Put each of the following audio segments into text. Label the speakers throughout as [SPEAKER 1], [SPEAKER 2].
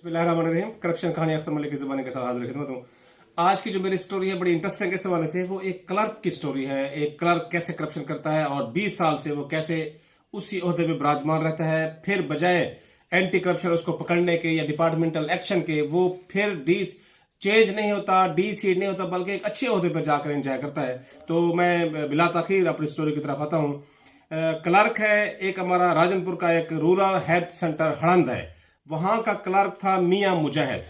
[SPEAKER 1] बिस्मिल्लाहिर्रहमानिर्रहीम। करप्शन कहानी अख्तर मलिक की ज़बानी के साथ हाजिर खिदमत हूँ। आज की जो मेरी स्टोरी है बड़ी इंटरेस्टिंग इस हवाले से। वो एक क्लर्क की स्टोरी है। एक क्लर्क कैसे करप्शन करता है और 20 साल से वो कैसे उसी ओहदे पे विराजमान रहता है। फिर बजाय एंटी करप्शन उसको पकड़ने के या डिपार्टमेंटल एक्शन के, वो फिर चेंज नहीं होता, सीट नहीं होता, बल्कि एक अच्छे ओहदे पर जाकर एंजॉय करता है। तो मैं बिला ताखीर अपनी स्टोरी की तरफ आता हूँ। क्लर्क है एक हमारा राजनपुर का एक रूरल हेल्थ सेंटर हड़ंद है। वहां का क्लर्क था मियां मुजाहिद।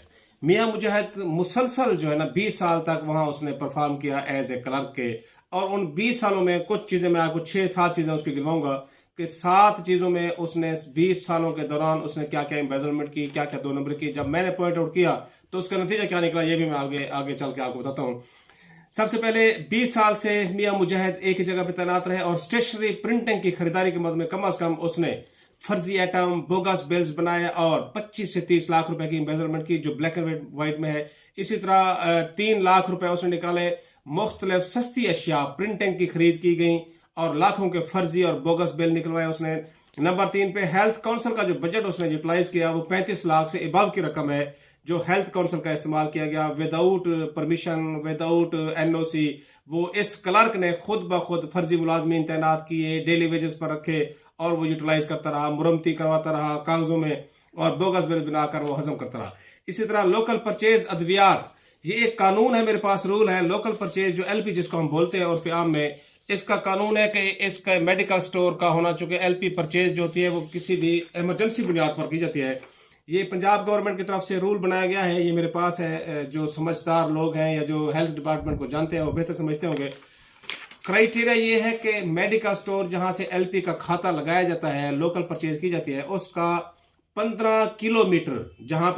[SPEAKER 1] मियां मुजाहिद मुसलसल जो है ना 20 साल तक वहां उसने परफॉर्म किया एज ए क्लर्क के। और उन 20 सालों में कुछ चीजें मैं आपको 6-7 चीजें उसकी गिनवाऊंगा कि 7 चीजों में उसने 20 सालों के दौरान उसने क्या क्या एम्बेजलमेंट की, क्या क्या 2 नंबर की। जब मैंने पॉइंट आउट किया तो उसका नतीजा क्या निकला ये भी मैं आगे आगे चल के आपको बताता हूँ। सबसे पहले 20 साल से मियां मुजाहिद एक ही जगह पर तैनात रहे और स्टेशनरी प्रिंटिंग की खरीदारी के मद में कम अज कम उसने फर्जी आइटम, बोगस बिल्स बनाए और 25 से 30 लाख रुपए की इन्वेस्टमेंट की जो ब्लैक एंड व्हाइट में है। इसी तरह 3 लाख रुपए उसने निकाले। मुख्तलिफ सस्ती अशिया प्रिंटिंग की खरीद की गई और लाखों के फर्जी और बोगस बिल निकलवाए उसने। नंबर 3 पे हेल्थ काउंसिल का जो बजट उसने यूटिलाइज किया वो 35 लाख से अबव की रकम है जो हेल्थ काउंसिल का इस्तेमाल किया गया विदाउट परमिशन, विदाउट एनओसी। वो इस क्लर्क ने खुद ब खुद फर्जी मुलाजमीन तैनात किए, डेली वेजेस पर रखे और वो यूटिलाइज करता रहा, मुरम्मती करवाता रहा कागजों में और बोगस बिल बनाकर वो हजम करता रहा। इसी तरह लोकल परचेज अद्वियात, ये एक कानून है, मेरे पास रूल है। लोकल परचेज जो एलपी जिसको हम बोलते हैं और आम में, इसका कानून है कि इसका मेडिकल स्टोर का होना, चूंकि एलपी परचेज जो होती है वो किसी भी इमरजेंसी बुनियाद पर की जाती है। ये पंजाब गवर्नमेंट की तरफ से रूल बनाया गया है, ये मेरे पास है। जो समझदार लोग हैं या जो हेल्थ डिपार्टमेंट को जानते हैं वो बेहतर समझते होंगे। क्राइटेरिया ये है कि मेडिकल स्टोर जहां से एलपी का खाता लगाया जाता है, लोकल परचेज की जाती है, उसका 15 किलोमीटर जहां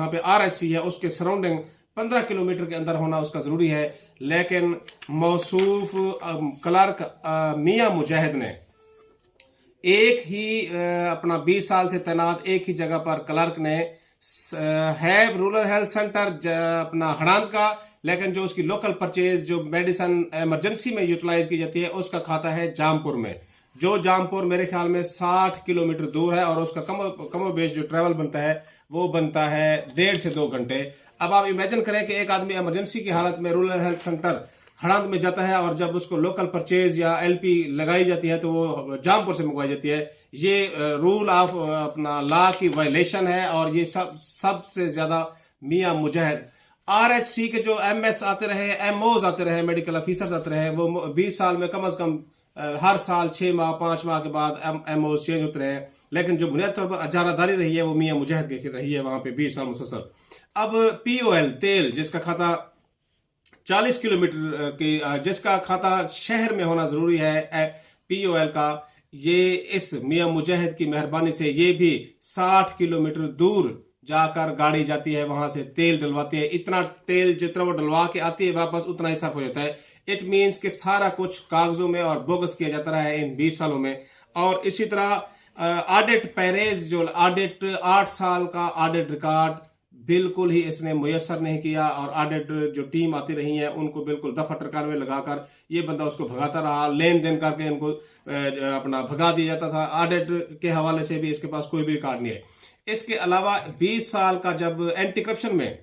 [SPEAKER 1] पे आरएचसी है उसके सराउंडिंग 15 किलोमीटर के अंदर होना उसका जरूरी है। लेकिन मौसूफ क्लर्क मियां मुजाहिद ने एक ही अपना 20 साल से तैनात एक ही जगह पर क्लर्क ने है रूरल हेल्थ सेंटर अपना हड़ांद का, लेकिन जो उसकी लोकल परचेज जो मेडिसिन इमरजेंसी में यूटिलाइज की जाती है उसका खाता है जामपुर में, जो जामपुर मेरे ख्याल में 60 किलोमीटर दूर है और उसका कमोबेश जो ट्रैवल बनता है वो बनता है 1.5 से 2 घंटे। अब आप इमेजिन करें कि एक आदमी इमरजेंसी की हालत में रूरल हेल्थ सेंटर हड़ांद में जाता है और जब उसको लोकल परचेज या एलपी लगाई जाती है तो वो जामपुर से मंगवाई जाती है। ये रूल ऑफ अपना लॉ की वायलेशन है और ये सबसे ज्यादा मियां मुजाहिद आरएचसी के जो एमएस आते रहे, एमओज आते रहे, मेडिकल ऑफिसर्स आते रहे, वो 20 साल में कम अज कम हर साल 6 माह 5 माह के बाद एमओज चेंज होते रहे। लेकिन जो बुनियादी तौर पर अजारादारी रही है वो मियां मुजाहिद की रही है वहां पे 20 साल मुसलसल। अब पीओएल तेल जिसका खाता 40 किलोमीटर की, जिसका खाता शहर में होना जरूरी है पीओएल का, ये इस मियां मुजाहिद की मेहरबानी से ये भी 60 किलोमीटर दूर जाकर गाड़ी जाती है, वहां से तेल डलवाती है। इतना तेल जितना वो डलवा के आती है वापस उतना ही सर्फ हो जाता है। इट मीन्स कि सारा कुछ कागजों में और बोगस किया जाता रहा है इन 20 सालों में। और इसी तरह ऑडिट पैरेज जो ऑडिट 8 साल का ऑडिट रिकॉर्ड बिल्कुल ही इसने मुयसर नहीं किया और ऑडिट जो टीम आती रही है उनको बिल्कुल दफा टरकान में लगाकर ये बंदा उसको भगाता रहा, लेन देन करके इनको अपना भगा दिया जाता था। ऑडिट के हवाले से भी इसके पास कोई भी रिकॉर्ड नहीं है। इसके अलावा 20 साल का जब एंटी करप्शन में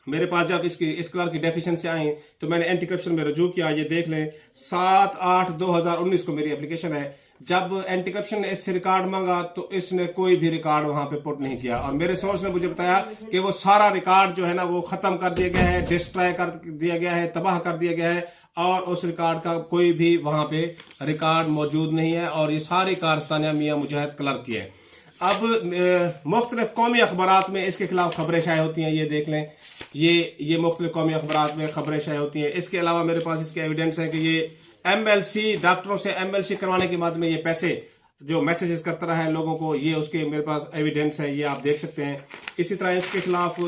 [SPEAKER 1] मेरे पास जब इस क्लर्क की डेफिशिएंसी आई तो मैंने एंटी करप्शन में रजू किया। ये देख लें 7/8/2019 को मेरी एप्लीकेशन है। जब एंटी करप्शन ने इससे रिकॉर्ड मांगा तो इसने कोई भी रिकॉर्ड वहां पे पुट नहीं किया और मेरे सोर्स ने मुझे बताया कि वो सारा रिकॉर्ड जो है ना वो खत्म कर दिया गया है, डिस्ट्रॉय कर दिया गया है, तबाह कर दिया गया है और उस रिकॉर्ड का कोई भी वहां पे रिकॉर्ड मौजूद नहीं है और ये सारी कारस्तानियां मियां मुजाहिद क्लर्क की है। अब मुख्तलिफ कौमी अखबारात में इसके खिलाफ खबरें शाये होती हैं। ये देख लें, ये मुख्तलिफ कौमी अखबारात में खबरें शाये होती हैं। इसके अलावा मेरे पास इसके एविडेंस है कि ये एमएलसी डॉक्टरों से एमएलसी करवाने के बाद में ये पैसे जो मैसेजेस करता रहा है लोगों को, ये उसके मेरे पास एविडेंस है, ये आप देख सकते हैं। इसी तरह इसके खिलाफ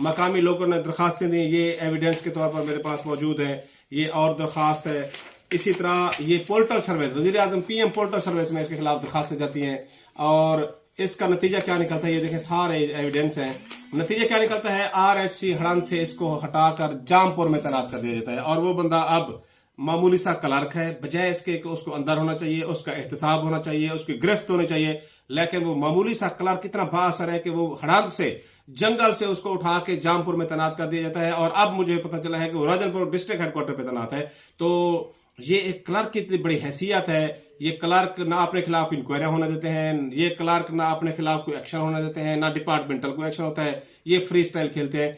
[SPEAKER 1] मकामी लोगों ने दरखास्तें दी, ये एविडेंस के तौर पर मेरे पास मौजूद है। ये और दरखास्त है। इसी तरह ये पोर्टल सर्विस, वजीर आजम पीएम पोर्टल सर्विस में इसके खिलाफ दरखास्तें जाती हैं और इसका नतीजा क्या निकलता है ये देखें, सारे एविडेंस हैं। नतीजा क्या निकलता है, आरएचसी हड़ांद से इसको हटाकर जामपुर में तैनात कर दिया जाता है और वो बंदा अब मामूली सा क्लर्क है, बजाय इसके कि उसको अंदर होना चाहिए, उसका एहतसाब होना चाहिए, उसकी गिरफ्त होनी चाहिए, लेकिन वो मामूली सा क्लर्क इतना बाअसर है कि वो हड़ाद से, जंगल से उसको उठा के जामपुर में तैनात कर दिया जाता है। और अब मुझे पता चला है कि वो राजनपुर डिस्ट्रिक्ट हेडक्वार्टर पे तैनात है। तो ये एक क्लर्क की इतनी बड़ी हैसियत है। ये क्लर्क ना अपने खिलाफ इंक्वायरी होने देते हैं, ये क्लर्क ना अपने खिलाफ कोई एक्शन होने देते हैं, ना डिपार्टमेंटल कोई एक्शन होता है, ये फ्री स्टाइल खेलते हैं।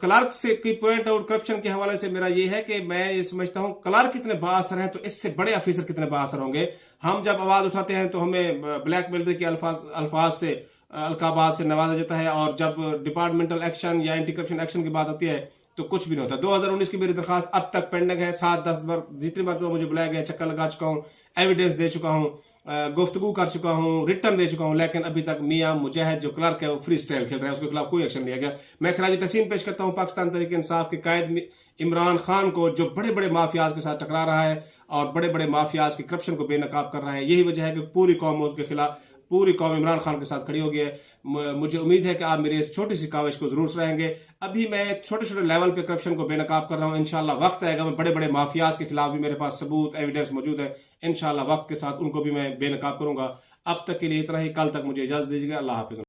[SPEAKER 1] क्लर्क से की पॉइंट आउट करप्शन के हवाले से मेरा ये है कि मैं ये समझता हूँ क्लर्क कितने बाअसर हैं तो इससे बड़े ऑफिसर कितने बाअसर होंगे। हम जब आवाज उठाते हैं तो हमें ब्लैकमेल के अल्फाज से, अलकाबाद से नवाजा जाता है, और जब डिपार्टमेंटल एक्शन या एंटी करप्शन एक्शन की बात आती है तो कुछ भी नहीं होता। 2019 की मेरी दरखास्त अब तक पेंडिंग है, 7-10 बार, जितनी बार तो मुझे बुलाया गया, चक्कर लगा चुका हूँ, एविडेंस दे चुका हूँ, गुफ्तगू कर चुका हूँ, रिटर्न दे चुका हूँ, लेकिन अभी तक मियां मुजाहिद जो क्लर्क है वो फ्री स्टाइल खेल रहा है, उसके खिलाफ कोई एक्शन लिया गया। मैं खराज तहसीन पेश करता हूँ पाकिस्तान तहरीक इंसाफ के कायद इमरान खान को, जो बड़े बड़े माफियाज के साथ टकरा रहा है और बड़े बड़े माफियाज के करप्शन को बेनकाब कर रहा है। यही वजह है कि पूरी कौम उसके खिलाफ, पूरी कौम इमरान खान के साथ खड़ी हो गई है। मुझे उम्मीद है कि आप मेरी इस छोटी सी काविश को जरूर सराहेंगे। अभी मैं छोटे छोटे लेवल पे करप्शन को बेनकाब कर रहा हूँ, इंशाल्लाह वक्त आएगा मैं बड़े बड़े माफियाज के खिलाफ भी मेरे पास सबूत, एविडेंस मौजूद है, इंशाल्लाह वक्त के साथ उनको भी मैं बेनकाब करूंगा। अब तक के लिए इतना ही, कल तक मुझे इजाजत दीजिएगा। अल्लाह हाफिज।